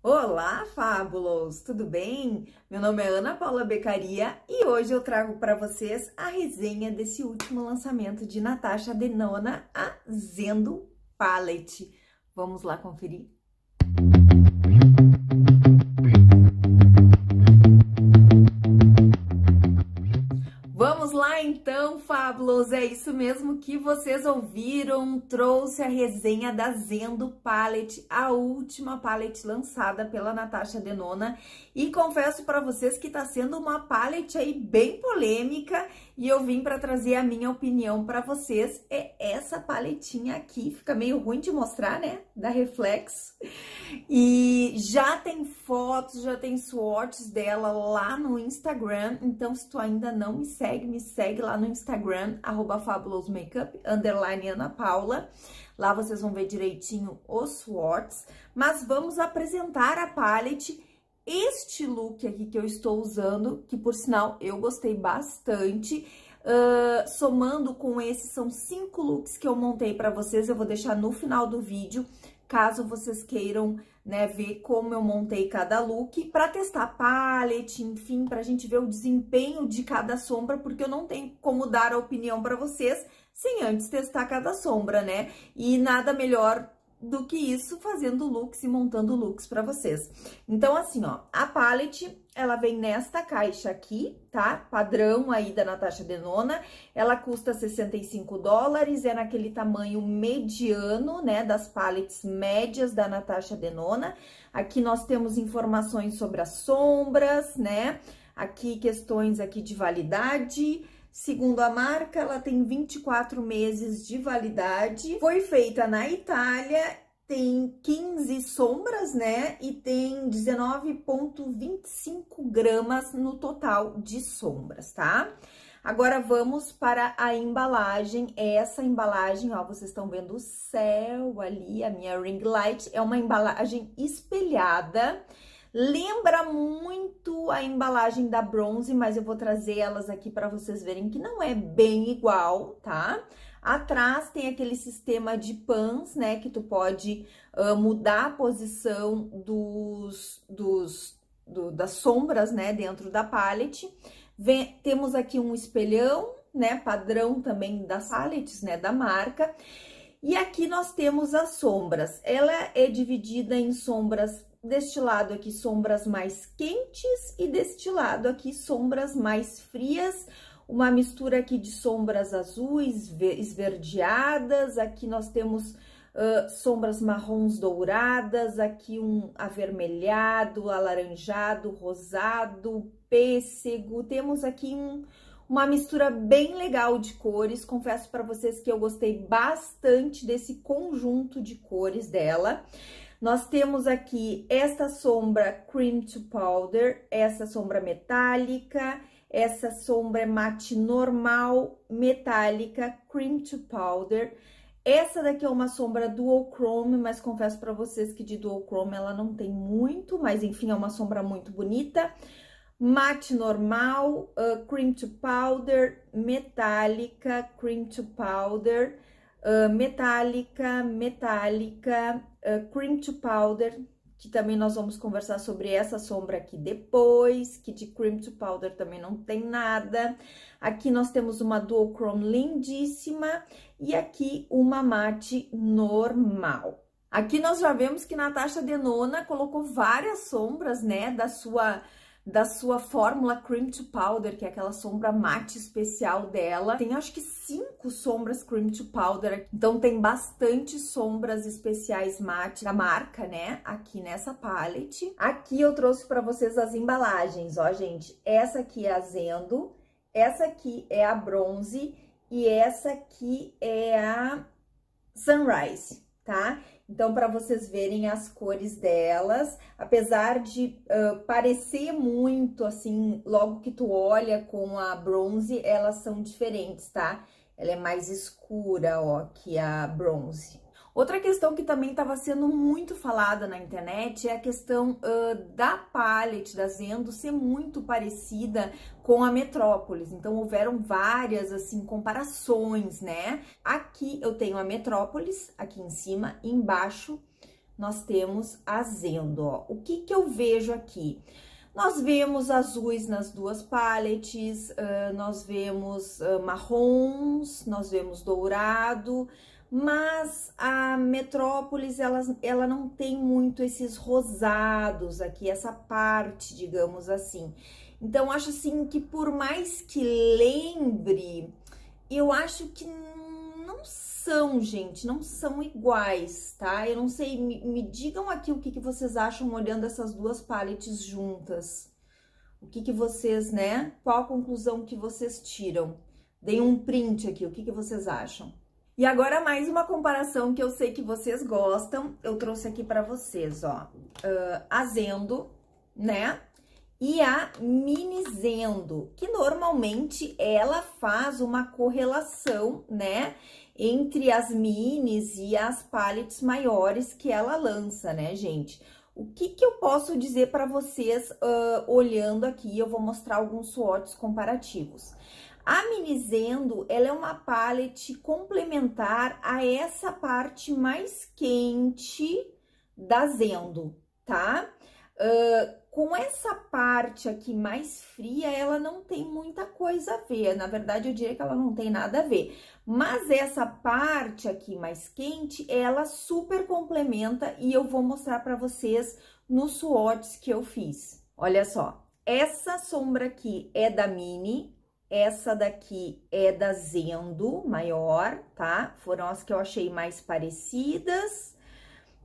Olá, Fábulos! Tudo bem? Meu nome é Ana Paula Beccaria e hoje eu trago para vocês a resenha desse último lançamento de Natasha Denona, a Zendo Palette. Vamos lá conferir? Vamos lá então, Fábulos, é isso mesmo que vocês ouviram, trouxe a resenha da Zendo Palette, a última palette lançada pela Natasha Denona, e confesso para vocês que tá sendo uma palette aí bem polêmica, e eu vim para trazer a minha opinião para vocês. É essa paletinha aqui, fica meio ruim de mostrar, né, da Reflex, e já tem fotos, já tem swatches dela lá no Instagram, então se tu ainda não me segue lá no Instagram, @fabulosmakeup, _Ana Paula. Lá vocês vão ver direitinho os swatches, mas vamos apresentar a palette. Este look aqui que eu estou usando, que por sinal eu gostei bastante, somando com esses, são 5 looks que eu montei para vocês, eu vou deixar no final do vídeo, caso vocês queiram, né, ver como eu montei cada look, para testar a palette, enfim, pra gente ver o desempenho de cada sombra, porque eu não tenho como dar a opinião para vocês sem antes testar cada sombra, né? E nada melhor do que isso fazendo looks e montando looks para vocês. Então, assim, ó, a palette, ela vem nesta caixa aqui, tá? Padrão aí da Natasha Denona. Ela custa $65, é naquele tamanho mediano, né? Das paletes médias da Natasha Denona. Aqui nós temos informações sobre as sombras, né? Aqui questões aqui de validade. Segundo a marca, ela tem 24 meses de validade. Foi feita na Itália, tem 15 sombras, né? E tem 19,25 gramas no total de sombras, tá? Agora vamos para a embalagem. Essa embalagem, ó, vocês estão vendo o céu ali, a minha ring light, é uma embalagem espelhada. Lembra muito a embalagem da Bronze, mas eu vou trazer elas aqui para vocês verem que não é bem igual, tá? Atrás tem aquele sistema de pans, né, que tu pode mudar a posição das sombras, né, dentro da palette. Temos aqui um espelhão, né, padrão também das paletes, né, da marca. E aqui nós temos as sombras. Ela é dividida em sombras, deste lado aqui, sombras mais quentes, e deste lado aqui, sombras mais frias. Uma mistura aqui de sombras azuis, esverdeadas. Aqui nós temos sombras marrons douradas, aqui um avermelhado, alaranjado, rosado, pêssego. Temos aqui uma mistura bem legal de cores. Confesso para vocês que eu gostei bastante desse conjunto de cores dela. Nós temos aqui esta sombra Cream to Powder, essa sombra metálica, essa sombra mate normal, metálica, Cream to Powder. Essa daqui é uma sombra Dual Chrome, mas confesso para vocês que de Dual Chrome ela não tem muito, mas enfim, é uma sombra muito bonita. Mate normal, Cream to Powder, metálica, Cream to Powder, metálica, Cream to Powder, que também nós vamos conversar sobre essa sombra aqui depois, que de Cream to Powder também não tem nada. Aqui nós temos uma Dual Chrome lindíssima e aqui uma mate normal. Aqui nós já vemos que Natasha Denona colocou várias sombras, né, da sua fórmula Cream to Powder, que é aquela sombra mate especial dela. Tem acho que 5 sombras Cream to Powder, então tem bastante sombras especiais mate da marca, né, aqui nessa palette. Aqui eu trouxe para vocês as embalagens, ó, gente. Essa aqui é a Zendo, essa aqui é a Bronze e essa aqui é a Sunrise, tá? Então, para vocês verem as cores delas, apesar de parecer muito, assim, logo que tu olha com a Bronze, elas são diferentes, tá? Ela é mais escura, ó, que a Bronze. Outra questão que também estava sendo muito falada na internet é a questão da palette da Zendo ser muito parecida com a Metrópolis. Então, houveram várias, assim, comparações, né? Aqui eu tenho a Metrópolis, aqui em cima, e embaixo nós temos a Zendo, ó. O que que eu vejo aqui? Nós vemos azuis nas duas paletes, nós vemos marrons, nós vemos dourado, mas a Metrópolis, ela não tem muito esses rosados aqui, essa parte, digamos assim. Então, acho assim que por mais que lembre, eu acho que não são, gente, não são iguais, tá? Eu não sei, me digam aqui o que vocês acham olhando essas duas paletes juntas. O que vocês, né? Qual a conclusão que vocês tiram? Deem um print aqui, o que vocês acham? E agora mais uma comparação que eu sei que vocês gostam, eu trouxe aqui pra vocês, ó. A Zendo, né? E a Mini Zendo, que normalmente ela faz uma correlação, né, entre as minis e as paletes maiores que ela lança, né, gente? O que eu posso dizer para vocês olhando aqui? Eu vou mostrar alguns swatches comparativos. A Mini Zendo, ela é uma palete complementar a essa parte mais quente da Zendo, tá? Com essa parte aqui mais fria, ela não tem muita coisa a ver. Na verdade, eu diria que ela não tem nada a ver. Mas essa parte aqui mais quente, ela super complementa e eu vou mostrar para vocês nos swatches que eu fiz. Olha só, essa sombra aqui é da Mini, essa daqui é da Zendo maior, tá? Foram as que eu achei mais parecidas,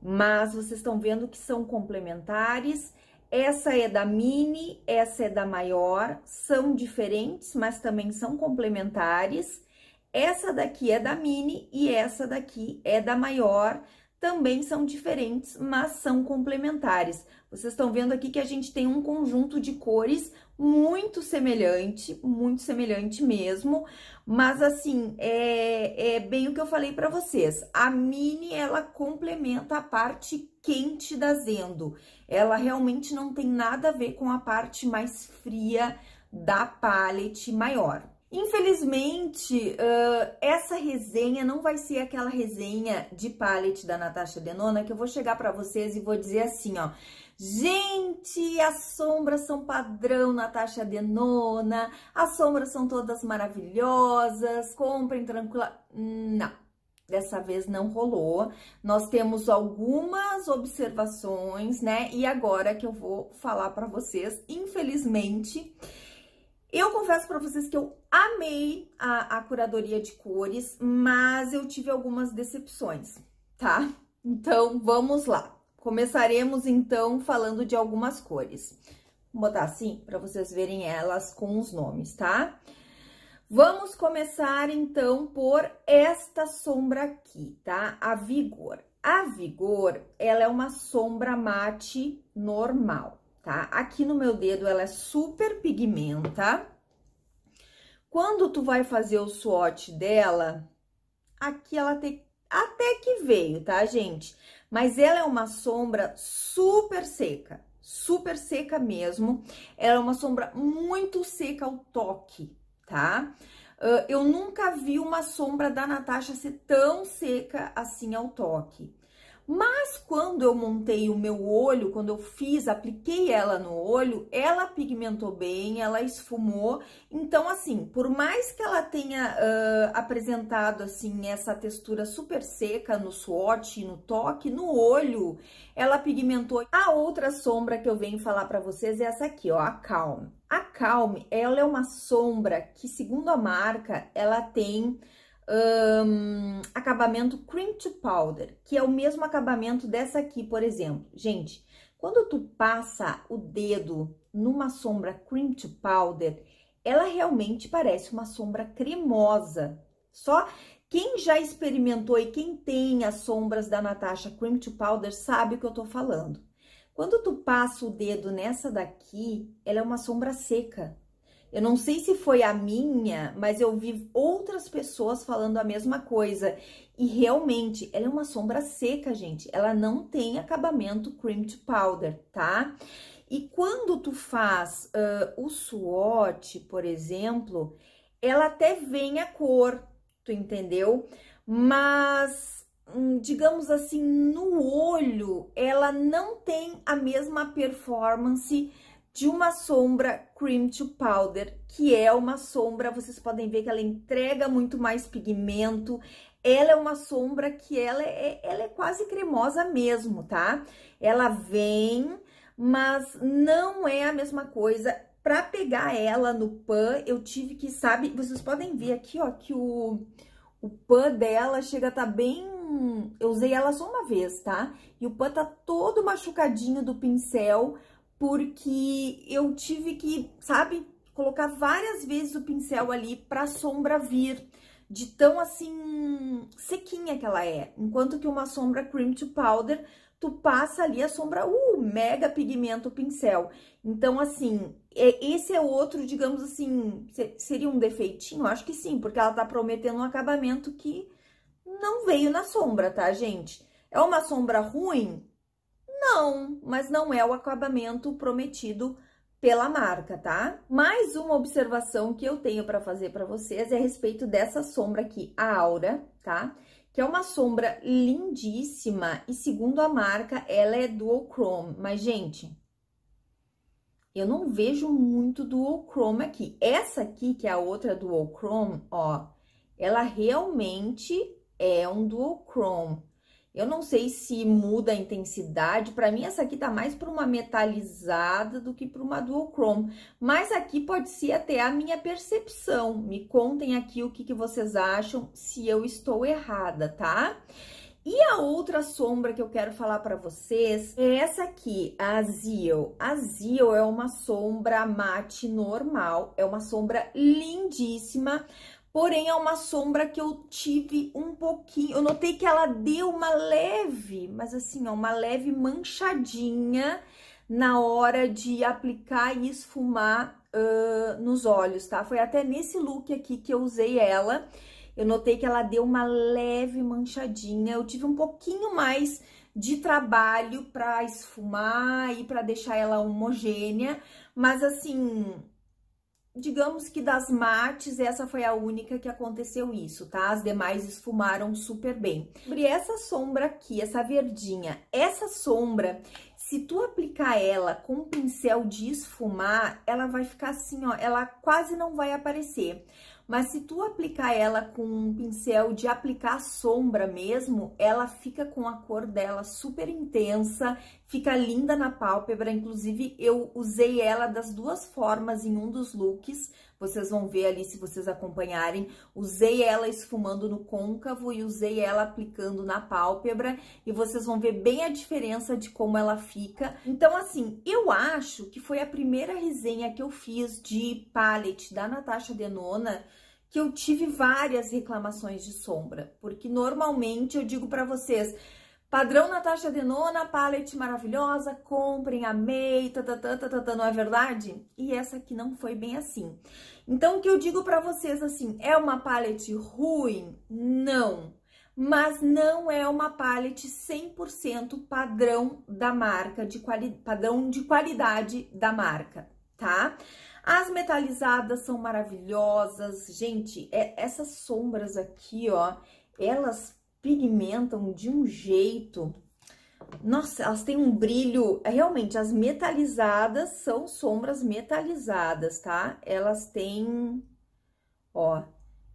mas vocês estão vendo que são complementares. Essa é da Mini, essa é da maior, são diferentes, mas também são complementares. Essa daqui é da Mini e essa daqui é da maior, também são diferentes, mas são complementares. Vocês estão vendo aqui que a gente tem um conjunto de cores muito semelhante mesmo, mas assim, é bem o que eu falei para vocês. A Mini, ela complementa a parte quente da Zendo. Ela realmente não tem nada a ver com a parte mais fria da palete maior. Infelizmente, essa resenha não vai ser aquela resenha de palete da Natasha Denona que eu vou chegar para vocês e vou dizer assim, ó. Gente, as sombras são padrão Natasha Denona, as sombras são todas maravilhosas, comprem tranquila. Não, dessa vez não rolou. Nós temos algumas observações, né? E agora que eu vou falar para vocês, infelizmente, eu confesso para vocês que eu amei a curadoria de cores, mas eu tive algumas decepções, tá? Então, vamos lá. Começaremos, então, falando de algumas cores. Vou botar assim, para vocês verem elas com os nomes, tá? Vamos começar, então, por esta sombra aqui, tá? A Vigor. A Vigor, ela é uma sombra mate normal, tá? Aqui no meu dedo, ela é super pigmenta. Quando tu vai fazer o swatch dela, aqui ela tem até que veio, tá, gente? Mas ela é uma sombra super seca mesmo. Ela é uma sombra muito seca ao toque, tá? Eu nunca vi uma sombra da Natasha ser tão seca assim ao toque. Mas quando eu montei o meu olho, quando eu apliquei ela no olho, ela pigmentou bem, ela esfumou. Então, assim, por mais que ela tenha apresentado, assim, essa textura super seca no swatch e no toque, no olho, ela pigmentou. A outra sombra que eu venho falar pra vocês é essa aqui, ó, a Calm. A Calm, ela é uma sombra que, segundo a marca, ela tem acabamento cream to powder, que é o mesmo acabamento dessa aqui, por exemplo. Gente, quando tu passa o dedo numa sombra cream to powder, ela realmente parece uma sombra cremosa. Só quem já experimentou e quem tem as sombras da Natasha cream to powder sabe o que eu tô falando. Quando tu passa o dedo nessa daqui, ela é uma sombra seca. Eu não sei se foi a minha, mas eu vi outras pessoas falando a mesma coisa. E realmente, ela é uma sombra seca, gente. Ela não tem acabamento cream to powder, tá? E quando tu faz o swatch, por exemplo, ela até vem a cor, tu entendeu? Mas digamos assim, no olho, ela não tem a mesma performance de uma sombra Cream to Powder, que é uma sombra, vocês podem ver que ela entrega muito mais pigmento. Ela é uma sombra que ela é quase cremosa mesmo, tá? Ela vem, mas não é a mesma coisa. Pra pegar ela no pan, eu tive que, sabe, vocês podem ver aqui, ó, que o pan dela chega a tá bem... Eu usei ela só uma vez, tá? E o pan tá todo machucadinho do pincel, porque eu tive que, sabe, colocar várias vezes o pincel ali pra sombra vir, de tão, assim, sequinha que ela é. Enquanto que uma sombra Cream to Powder, tu passa ali a sombra, mega pigmento o pincel. Então, assim, esse é outro, digamos assim, seria um defeitinho? Acho que sim, porque ela tá prometendo um acabamento que não veio na sombra, tá, gente? É uma sombra ruim? Não, mas não é o acabamento prometido pela marca, tá? Mais uma observação que eu tenho para fazer para vocês é a respeito dessa sombra aqui, a Aura, tá? Que é uma sombra lindíssima e, segundo a marca, ela é dual chrome. Mas, gente, eu não vejo muito dual chrome aqui. Essa aqui, que é a outra dual chrome, ó, ela realmente é um dual chrome. Eu não sei se muda a intensidade. Para mim, essa aqui tá mais para uma metalizada do que para uma dual chrome. Mas aqui pode ser até a minha percepção. Me contem aqui o que vocês acham, se eu estou errada, tá? E a outra sombra que eu quero falar para vocês é essa aqui, a Zeal. A Zeal é uma sombra mate normal, é uma sombra lindíssima. Porém, é uma sombra que eu tive um pouquinho... Eu notei que ela deu uma leve, mas assim, ó, uma leve manchadinha na hora de aplicar e esfumar nos olhos, tá? Foi até nesse look aqui que eu usei ela. Eu notei que ela deu uma leve manchadinha. Eu tive um pouquinho mais de trabalho para esfumar e para deixar ela homogênea. Mas assim... Digamos que das mates, essa foi a única que aconteceu isso, tá? As demais esfumaram super bem. Sobre essa sombra aqui, essa verdinha, essa sombra, se tu aplicar ela com um pincel de esfumar, ela vai ficar assim, ó, ela quase não vai aparecer. Mas se tu aplicar ela com um pincel de aplicar sombra mesmo, ela fica com a cor dela super intensa, fica linda na pálpebra. Inclusive, eu usei ela das duas formas em um dos looks. Vocês vão ver ali se vocês acompanharem. Usei ela esfumando no côncavo e usei ela aplicando na pálpebra. E vocês vão ver bem a diferença de como ela fica. Então, assim, eu acho que foi a primeira resenha que eu fiz de palette da Natasha Denona que eu tive várias reclamações de sombra. Porque normalmente eu digo pra vocês... Padrão Natasha Denona, palette maravilhosa, comprem, amei, não é verdade? E essa aqui não foi bem assim. Então, o que eu digo pra vocês, assim, é uma palette ruim? Não. Mas não é uma palette 100% padrão da marca, padrão de qualidade da marca, tá? As metalizadas são maravilhosas. Gente, essas sombras aqui, ó, elas... pigmentam de um jeito, nossa, elas têm um brilho, realmente, as metalizadas são sombras metalizadas, tá? Elas têm, ó,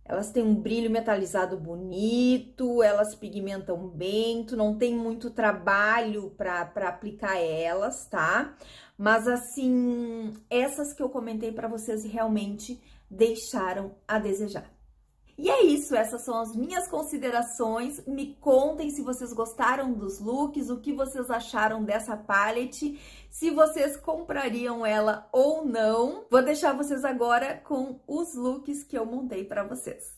elas têm um brilho metalizado bonito, elas pigmentam bem, tu não tem muito trabalho pra aplicar elas, tá? Mas, assim, essas que eu comentei pra vocês realmente deixaram a desejar. E é isso, essas são as minhas considerações. Me contem se vocês gostaram dos looks, o que vocês acharam dessa palette, se vocês comprariam ela ou não. Vou deixar vocês agora com os looks que eu montei para vocês.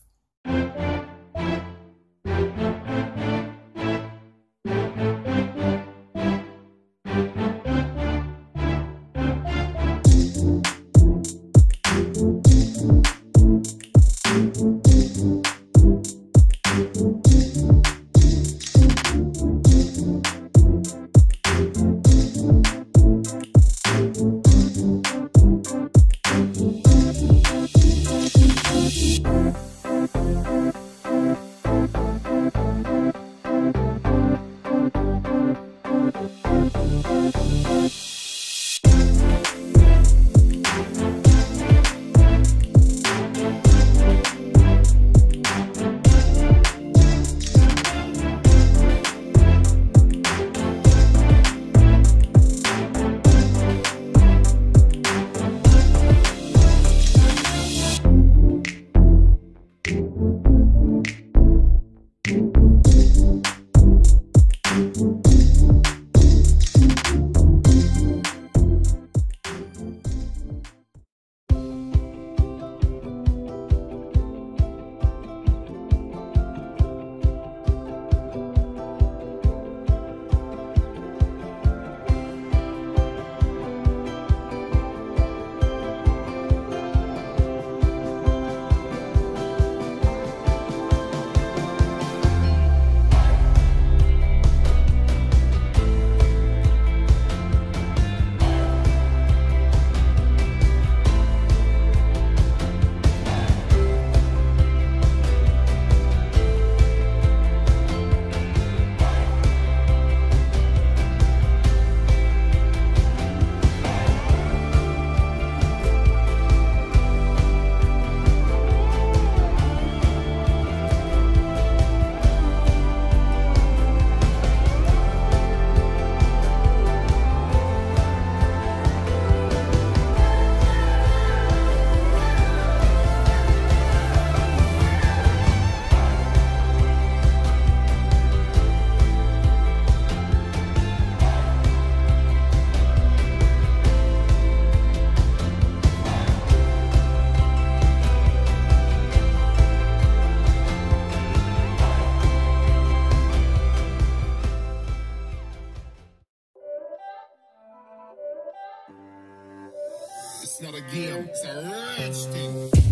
It's not a game, it's a rich thing.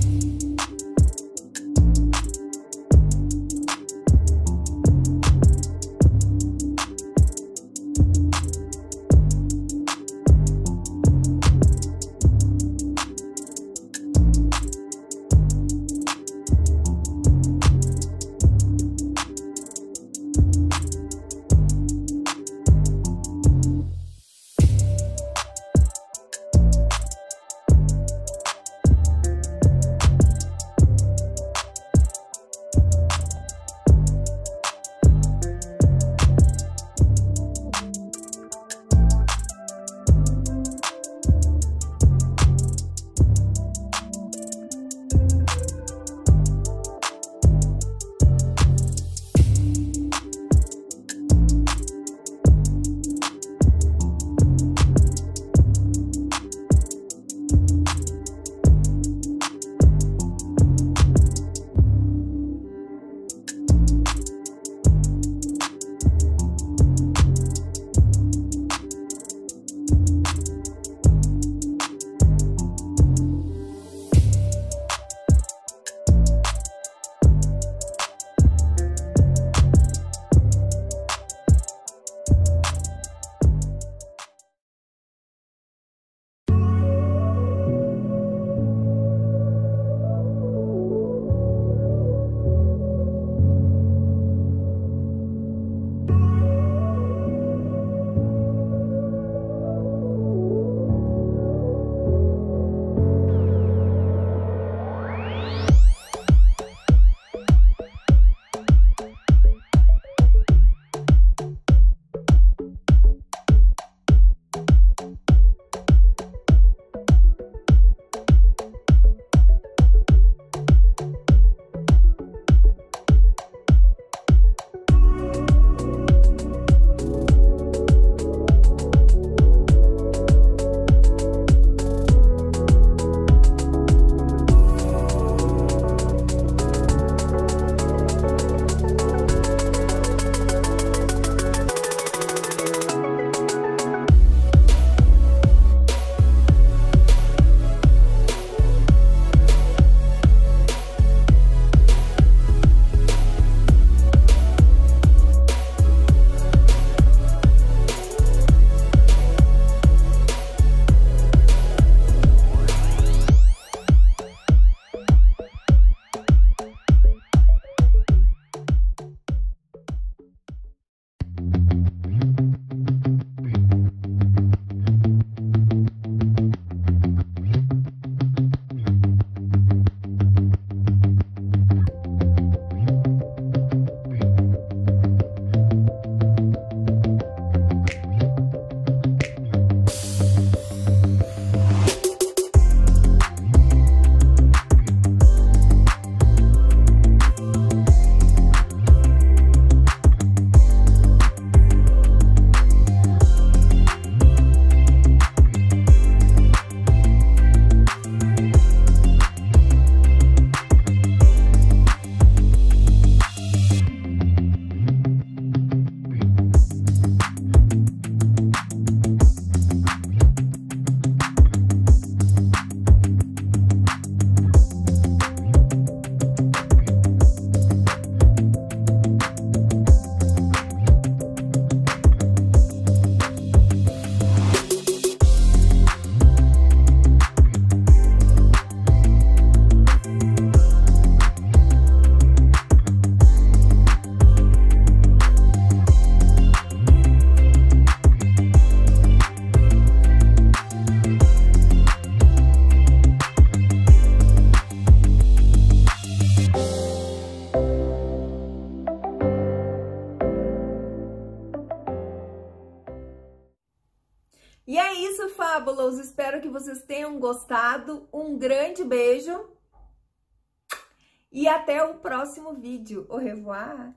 E é isso, Fabulous. Espero que vocês tenham gostado. Um grande beijo e até o próximo vídeo. Au revoir!